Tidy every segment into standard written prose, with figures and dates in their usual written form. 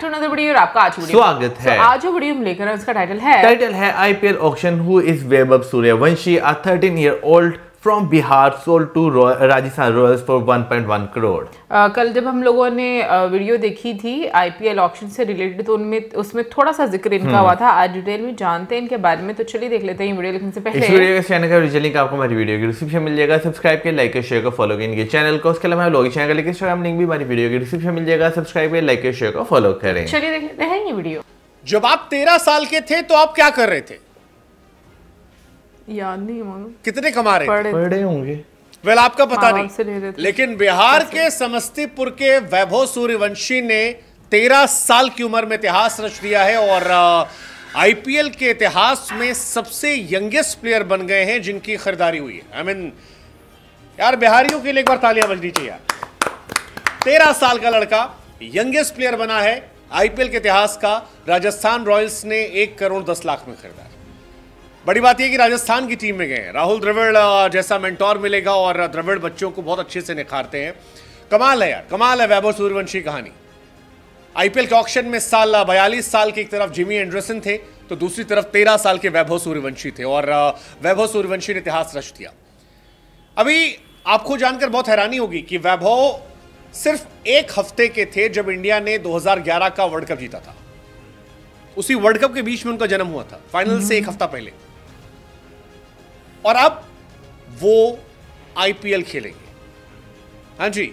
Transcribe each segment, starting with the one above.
To another video और आपका आज वीडियो स्वागत है। आज जो वीडियो हम लेकर आए उसका टाइटल है IPL auction who is Vaibhav Suryavanshi a 13-year-old from Bihar sold to Rajasthan Royals for 1.1 crore. कल जब हम लोगों ने वीडियो देखी थी आईपीएल ऑक्शन से रिलेटेड तो उसमें थोड़ा सा जिक्र इनका हुआ था। आज डिटेल में जानते हैं इनके बारे में, तो चलिए देख लेते हैं वीडियो देखने से पहले। इस वीडियो के चैनल का ओरिजिनल लिंक आपको हमारी वीडियो के डिस्क्रिप्शन मिल जाएगा। सब्सक्राइब के लाइक शेयर को फॉलो करेंगे चैनल को। उसके अलावा लोग चैनल का लिंक इंस्टाग्राम लिंक भी हमारी वीडियो के डिस्क्रिप्शन मिल जाएगा। सब्सक्राइब के लाइक शेयर को फॉलो करें। चलिए देख लेते हैं ये वीडियो। जब आप 13 साल के थे तो आप क्या कर रहे थे? याद नहीं मानो कितने कमा रहे थे? पढ़े होंगे। वेल आपका पता से ले रहे नहीं, थे। लेकिन बिहार के समस्तीपुर के वैभव सूर्यवंशी ने 13 साल की उम्र में इतिहास रच दिया है और आईपीएल के इतिहास में सबसे यंगेस्ट प्लेयर बन गए हैं जिनकी खरीदारी हुई है। आई मीन यार बिहारियों के लिए एक बार तालियां बजनी चाहिए यार। 13 साल का लड़का यंगेस्ट प्लेयर बना है आईपीएल के इतिहास का। राजस्थान रॉयल्स ने 1 करोड़ 10 लाख में खरीदा है। बड़ी बात यह कि राजस्थान की टीम में गए हैं। राहुल द्रविड़ जैसा मेंटोर मिलेगा और द्रविड़ बच्चों को बहुत अच्छे से निखारते हैं। कमाल है यार, कमाल है वैभव सूर्यवंशी की कहानी। आईपीएल के ऑक्शन में 42 साल की एक तरफ जिमी एंडरसन थे तो दूसरी तरफ 13 साल के वैभव सूर्यवंशी थे और वैभव सूर्यवंशी ने इतिहास रच दिया। अभी आपको जानकर बहुत हैरानी होगी कि वैभव सिर्फ 1 हफ्ते के थे जब इंडिया ने 2011 का वर्ल्ड कप जीता था। उसी वर्ल्ड कप के बीच में उनका जन्म हुआ था, फाइनल से 1 हफ्ता पहले। और अब वो आईपीएल खेलेंगे। हाँ जी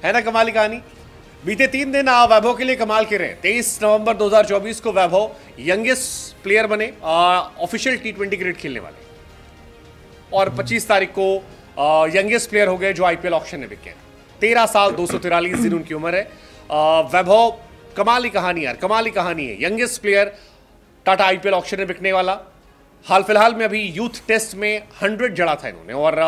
है ना कमाल की कहानी। बीते 3 दिन वैभव के लिए कमाल के रहे। 23 नवंबर 2024 को वैभव यंगेस्ट प्लेयर बने ऑफिशियल T20 क्रिकेट खेलने वाले और 25 तारीख को यंगेस्ट प्लेयर हो गए जो आईपीएल ऑक्शन में बिके। 13 साल 243 दिन उनकी उम्र है। वैभव कमाल की कहानी यार, कमाल की कहानी है। Youngest player Tata IPL auction में बिकने वाला। हाल फिलहाल में अभी यूथ टेस्ट में 100 जड़ा था इन्होंने और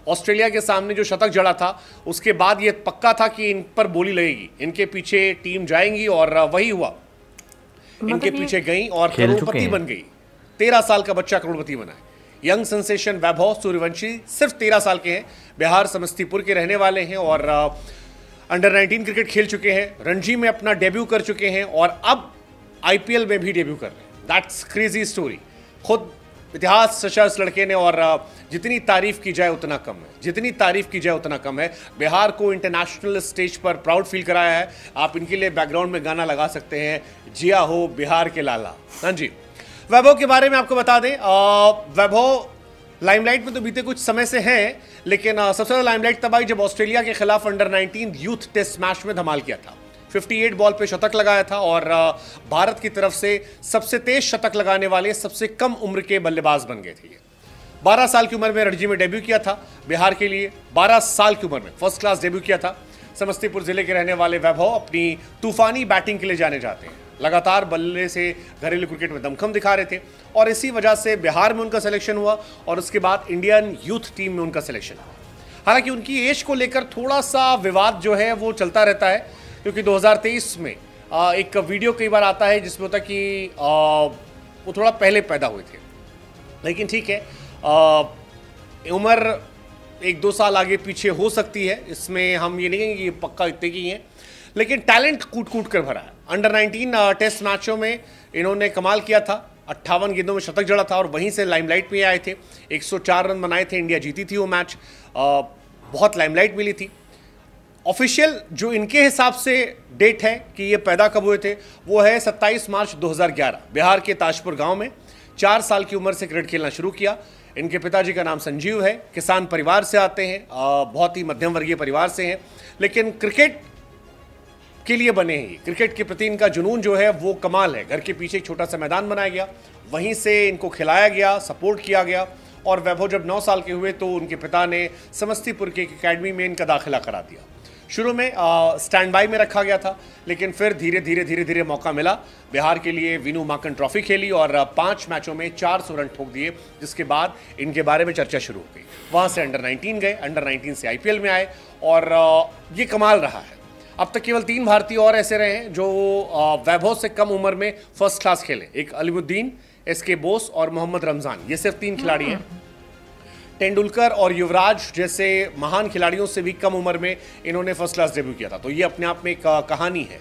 ऑस्ट्रेलिया के सामने जो शतक जड़ा था उसके बाद ये पक्का था कि इन पर बोली लगेगी, इनके पीछे टीम जाएंगी और वही हुआ। इनके पीछे गई और करोड़पति बन गई। 13 साल का बच्चा करोड़पति बना है। यंग सेंसेशन वैभव सूर्यवंशी सिर्फ 13 साल के हैं, बिहार समस्तीपुर के रहने वाले हैं और अंडर 19 क्रिकेट खेल चुके हैं, रणजी में अपना डेब्यू कर चुके हैं और अब आईपीएल में भी डेब्यू कर रहे हैं। That's crazy story. खुद इतिहास रचा इस लड़के ने और जितनी तारीफ की जाए उतना कम है, जितनी तारीफ की जाए उतना कम है। बिहार को इंटरनेशनल स्टेज पर प्राउड फील कराया है। आप इनके लिए बैकग्राउंड में गाना लगा सकते हैं, जिया हो बिहार के लाला। हाँ जी, वैभव के बारे में आपको बता दें, वैभव लाइमलाइट में तो बीते कुछ समय से हैं, लेकिन सबसे ज़्यादा लाइमलाइट तब आई जब ऑस्ट्रेलिया के खिलाफ अंडर 19 यूथ टेस्ट मैच में धमाल किया था। 58 बॉल पे शतक लगाया था और भारत की तरफ से सबसे तेज शतक लगाने वाले सबसे कम उम्र के बल्लेबाज बन गए थे ये। 12 साल की उम्र में रणजी में डेब्यू किया था बिहार के लिए। 12 साल की उम्र में फर्स्ट क्लास डेब्यू किया था। समस्तीपुर जिले के रहने वाले वैभव अपनी तूफानी बैटिंग के लिए जाने जाते हैं। लगातार बल्ले से घरेलू क्रिकेट में दमखम दिखा रहे थे और इसी वजह से बिहार में उनका सिलेक्शन हुआ और उसके बाद इंडियन यूथ टीम में उनका सिलेक्शन हुआ। हालांकि उनकी एज को लेकर थोड़ा सा विवाद जो है वो चलता रहता है, क्योंकि 2023 में एक वीडियो कई बार आता है जिसमें होता है कि वो थोड़ा पहले पैदा हुए थे। लेकिन ठीक है, उम्र 1-2 साल आगे पीछे हो सकती है, इसमें हम ये नहीं कहेंगे कि पक्का इतने की हैं, लेकिन टैलेंट कूट कूट कर भरा है। अंडर 19 टेस्ट मैचों में इन्होंने कमाल किया था। 58 गेंदों में शतक जड़ा था और वहीं से लाइमलाइट में आए थे। 104 रन बनाए थे, इंडिया जीती थी वो मैच। बहुत लाइमलाइट मिली थी। ऑफिशियल जो इनके हिसाब से डेट है कि ये पैदा कब हुए थे वो है 27 मार्च 2011 बिहार के ताजपुर गांव में। 4 साल की उम्र से क्रिकेट खेलना शुरू किया। इनके पिताजी का नाम संजीव है, किसान परिवार से आते हैं, बहुत ही मध्यम वर्गीय परिवार से हैं, लेकिन क्रिकेट के लिए बने हैं। क्रिकेट के प्रति इनका जुनून जो है वो कमाल है। घर के पीछे एक छोटा सा मैदान बनाया गया, वहीं से इनको खिलाया गया, सपोर्ट किया गया और वैभव जब 9 साल के हुए तो उनके पिता ने समस्तीपुर के एक अकेडमी में इनका दाखिला करा दिया। शुरू में स्टैंड बाई में रखा गया था, लेकिन फिर धीरे धीरे मौका मिला। बिहार के लिए विनू माकन ट्रॉफी खेली और 5 मैचों में 400 रन ठोक दिए, जिसके बाद इनके बारे में चर्चा शुरू हो गई। वहाँ से अंडर 19 गए, अंडर 19 से आईपीएल में आए और ये कमाल रहा है। अब तक केवल 3 भारतीय और ऐसे रहे हैं जो वैभव से कम उम्र में फर्स्ट क्लास खेले। एक अलीमुद्दीन, SK बोस और मोहम्मद रमजान। ये सिर्फ 3 खिलाड़ी हैं। तेंदुलकर और युवराज जैसे महान खिलाड़ियों से भी कम उम्र में इन्होंने फर्स्ट क्लास डेब्यू किया था, तो ये अपने आप में एक कहानी है।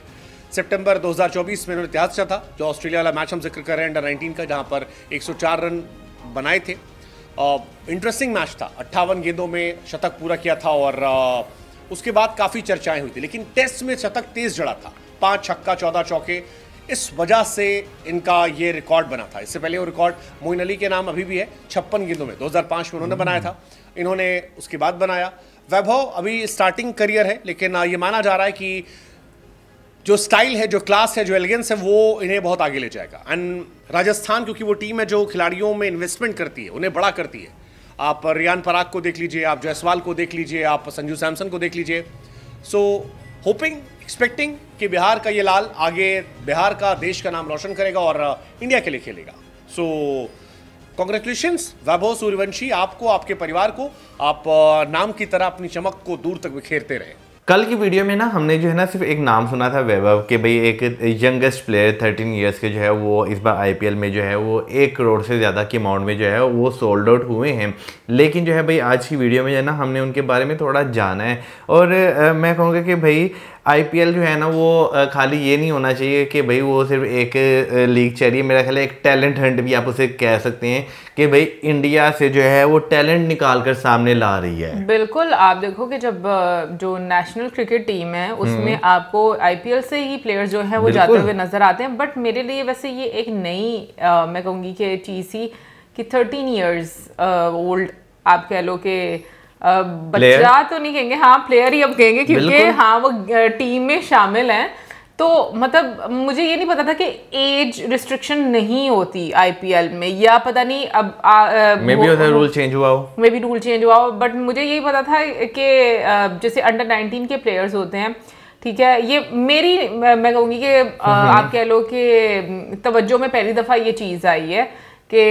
सितंबर 2024 में इन्होंने इतिहास रचा था, जो ऑस्ट्रेलिया वाला मैच हम जिक्र कर रहे हैं अंडर 19 का, जहां पर 104 रन बनाए थे। इंटरेस्टिंग मैच था, 58 गेंदों में शतक पूरा किया था और उसके बाद काफ़ी चर्चाएं हुई थी, लेकिन टेस्ट में शतक तेज जड़ा था, 5 छक्का 14 चौके, इस वजह से इनका ये रिकॉर्ड बना था। इससे पहले वो रिकॉर्ड मोइन अली के नाम अभी भी है, 56 गेंदों में 2005 में उन्होंने बनाया था, इन्होंने उसके बाद बनाया। वैभव अभी स्टार्टिंग करियर है, लेकिन ये माना जा रहा है कि जो स्टाइल है, जो क्लास है, जो एलिगेंस है, वो इन्हें बहुत आगे ले जाएगा। एंड राजस्थान क्योंकि वो टीम है जो खिलाड़ियों में इन्वेस्टमेंट करती है, उन्हें बड़ा करती है। आप रियान पराग को देख लीजिए, आप जायसवाल को देख लीजिए, आप संजू सैमसन को देख लीजिए। सो होपिंग, एक्सपेक्टिंग कि बिहार का ये लाल आगे बिहार का, देश का नाम रोशन करेगा और इंडिया के लिए खेलेगा। सो कॉन्ग्रेचुलेशंस वैभव सूर्यवंशी, आपको, आपके परिवार को। आप नाम की तरह अपनी चमक को दूर तक बिखेरते रहे। कल की वीडियो में ना हमने जो है ना सिर्फ एक नाम सुना था वैभव के, भाई एक यंगेस्ट प्लेयर 13 इयर्स के जो है वो इस बार आईपीएल में जो है वो 1 करोड़ से ज़्यादा के अमाउंट में जो है वो सोल्ड आउट हुए हैं। लेकिन जो है भाई आज की वीडियो में जो है ना हमने उनके बारे में थोड़ा जाना है और मैं कहूँगा कि भाई आईपीएल जो है ना वो खाली ये नहीं होना चाहिए कि भाई वो सिर्फ एक लीग चल रही है। मेरा ख्याल है एक टैलेंट हंट भी आप उसे कह सकते हैं कि भाई इंडिया से जो है वो टैलेंट निकाल कर सामने ला रही है। बिल्कुल, आप देखो कि जब जो नेशनल क्रिकेट टीम है उसमें आपको आईपीएल से ही प्लेयर्स जो है वो जाते हुए नजर आते हैं। बट मेरे लिए वैसे ये एक नई मैं कहूँगी कि चीज़ थी कि 13 ईयर्स ओल्ड आप कह लो कि बच्चा तो नहीं कहेंगे, हाँ प्लेयर ही अब कहेंगे, क्योंकि हाँ वो टीम में शामिल हैं। तो मतलब मुझे ये नहीं पता था कि एज रिस्ट्रिक्शन नहीं होती आईपीएल में, या पता नहीं अब मे बी रूल चेंज हुआ हो, मे बी रूल चेंज हुआ हो। बट मुझे यही पता था कि जैसे अंडर 19 के प्लेयर्स होते हैं, ठीक है, ये मेरी मैं कहूँगी कि आप कह लो कि तवज्जो में पहली दफ़ा ये चीज़ आई है कि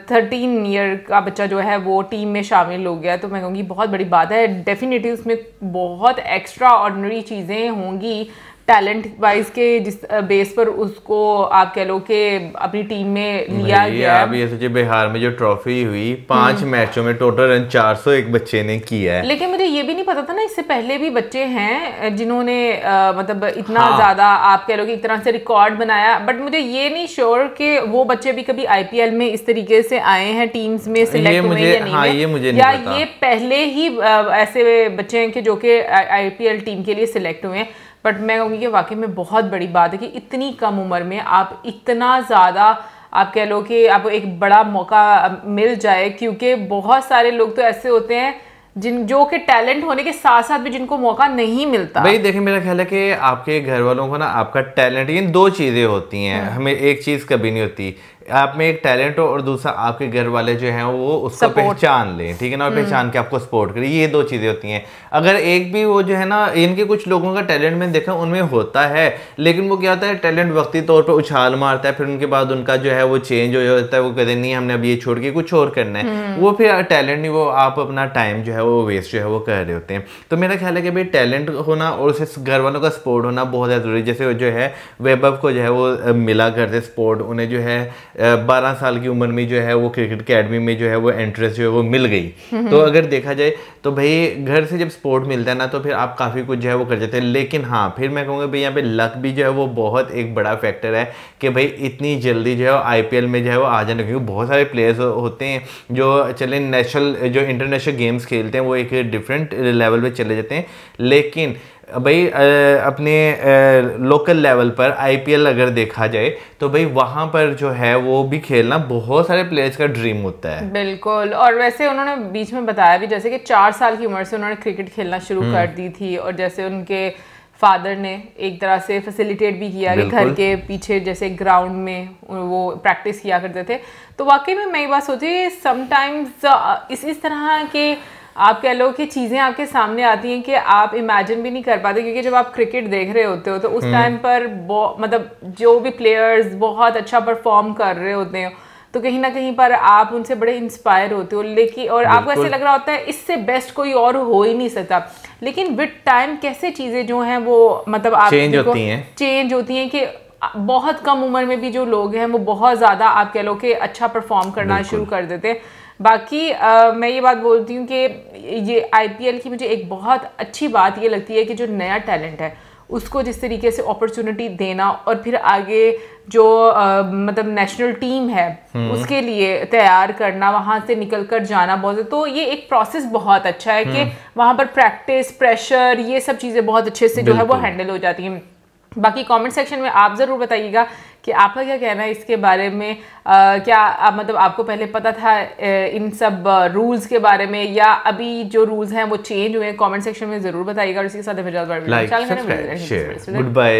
13 ईयर का बच्चा जो है वो टीम में शामिल हो गया। तो मैं कहूँगी बहुत बड़ी बात है। डेफिनेटली उसमें बहुत एक्स्ट्रा ऑर्डिनरी चीज़ें होंगी टैलेंट वाइज के जिस बेस पर उसको आप कह लो कि अपनी टीम में लिया गया है। आप ये सोचिए बिहार में जो ट्रॉफी हुई 5 मैचों में टोटल रन 401 बच्चे ने किया है। लेकिन मुझे ये भी नहीं पता था ना, इससे पहले भी बच्चे हैं जिन्होंने मतलब इतना ज्यादा आप कह लो कि एक तरह से रिकॉर्ड बनाया। बट मुझे ये नहीं श्योर कि वो बच्चे भी कभी आईपीएल में इस तरीके से आए हैं, टीम्स में सिलेक्ट हुए या नहीं। हाँ, ये मुझे नहीं या पता। ये पहले ही ऐसे बच्चे हैं कि जो कि आईपीएल टीम के लिए सिलेक्ट हुए हैं। बट मैं कहूँगी कि वाकई में बहुत बड़ी बात है कि इतनी कम उम्र में आप इतना ज़्यादा आप कह लो कि आपको एक बड़ा मौका मिल जाए, क्योंकि बहुत सारे लोग तो ऐसे होते हैं जो कि टैलेंट होने के साथ साथ भी जिनको मौका नहीं मिलता। भाई देखिए मेरा ख्याल है कि आपके घर वालों को ना आपका टैलेंट, ये 2 चीज़ें होती हैं, हमें एक चीज़ कभी नहीं होती। आप में एक टैलेंट हो और दूसरा आपके घर वाले जो हैं वो उसको पहचान लें, ठीक है ना, और पहचान के आपको सपोर्ट करें। ये 2 चीज़ें होती हैं। अगर एक भी वो जो है ना, इनके कुछ लोगों का टैलेंट मैंने देखा उनमें होता है, लेकिन वो क्या होता है टैलेंट वक्ती तौर पर उछाल मारता है, फिर उनके बाद उनका जो है वो चेंज हो जाता है। वो कहते नहीं हमने अब ये छोड़ के कुछ और करना है, वो फिर टैलेंट नहीं, वो आप अपना टाइम जो है वो वेस्ट जो है वो कर रहे होते हैं। तो मेरा ख्याल है कि भाई टैलेंट होना और उसे घर वालों का सपोर्ट होना बहुत ज़्यादा जरूरी। जैसे जो है वैभव को जो है वो मिला करते सपोर्ट, उन्हें जो है 12 साल की उम्र में जो है वो क्रिकेट अकेडमी में जो है वो एंट्रेंस जो है वो मिल गई। तो अगर देखा जाए तो भाई घर से जब सपोर्ट मिलता है ना तो फिर आप काफ़ी कुछ जो है वो कर जाते हैं। लेकिन हाँ, फिर मैं कहूँगा भाई यहाँ पे लक भी जो है वो बहुत एक बड़ा फैक्टर है कि भाई इतनी जल्दी जो है आईपीएल में जो है वो आ जाना, क्योंकि बहुत सारे प्लेयर्स होते हैं जो चले नेशनल जो इंटरनेशनल गेम्स खेलते हैं वो एक डिफरेंट लेवल पे चले जाते हैं। लेकिन भाई अपने लोकल लेवल पर आईपीएल अगर देखा जाए तो भाई वहाँ पर जो है वो भी खेलना बहुत सारे प्लेयर्स का ड्रीम होता है। बिल्कुल। और वैसे उन्होंने बीच में बताया भी जैसे कि 4 साल की उम्र से उन्होंने क्रिकेट खेलना शुरू कर दी थी, और जैसे उनके फादर ने एक तरह से फैसिलिटेट भी किया कि घर के पीछे जैसे ग्राउंड में वो प्रैक्टिस किया करते थे। तो वाकई में मैं ये बात सोची समटाइम्स इस तरह के आप कह लो कि चीज़ें आपके सामने आती हैं कि आप इमेजिन भी नहीं कर पाते, क्योंकि जब आप क्रिकेट देख रहे होते हो तो उस टाइम पर मतलब जो भी प्लेयर्स बहुत अच्छा परफॉर्म कर रहे होते हैं तो कहीं ना कहीं पर आप उनसे बड़े इंस्पायर होते हो, लेकिन और आपको ऐसे लग रहा होता है इससे बेस्ट कोई और हो ही नहीं सकता। लेकिन विद टाइम कैसे चीज़ें जो हैं वो मतलब आप चेंज होती हैं कि बहुत कम उम्र में भी जो लोग हैं वो बहुत ज़्यादा आप कह लो कि अच्छा परफॉर्म करना शुरू कर देते हैं। बाकी मैं ये बात बोलती हूँ कि ये आईपीएल की मुझे एक बहुत अच्छी बात ये लगती है कि जो नया टैलेंट है उसको जिस तरीके से अपॉर्चुनिटी देना और फिर आगे जो मतलब नेशनल टीम है उसके लिए तैयार करना, वहां से निकल कर जाना बहुत, तो ये एक प्रोसेस बहुत अच्छा है कि वहां पर प्रैक्टिस, प्रेशर, ये सब चीज़ें बहुत अच्छे से जो है वो हैंडल हो जाती हैं। बाकी कमेंट सेक्शन में आप ज़रूर बताइएगा कि आपका क्या कहना है इसके बारे में। क्या मतलब आपको पहले पता था इन सब रूल्स के बारे में, या अभी जो रूल्स हैं वो चेंज हुए हैं? कमेंट सेक्शन में ज़रूर बताइएगा। और इसके साथ गुड बाय।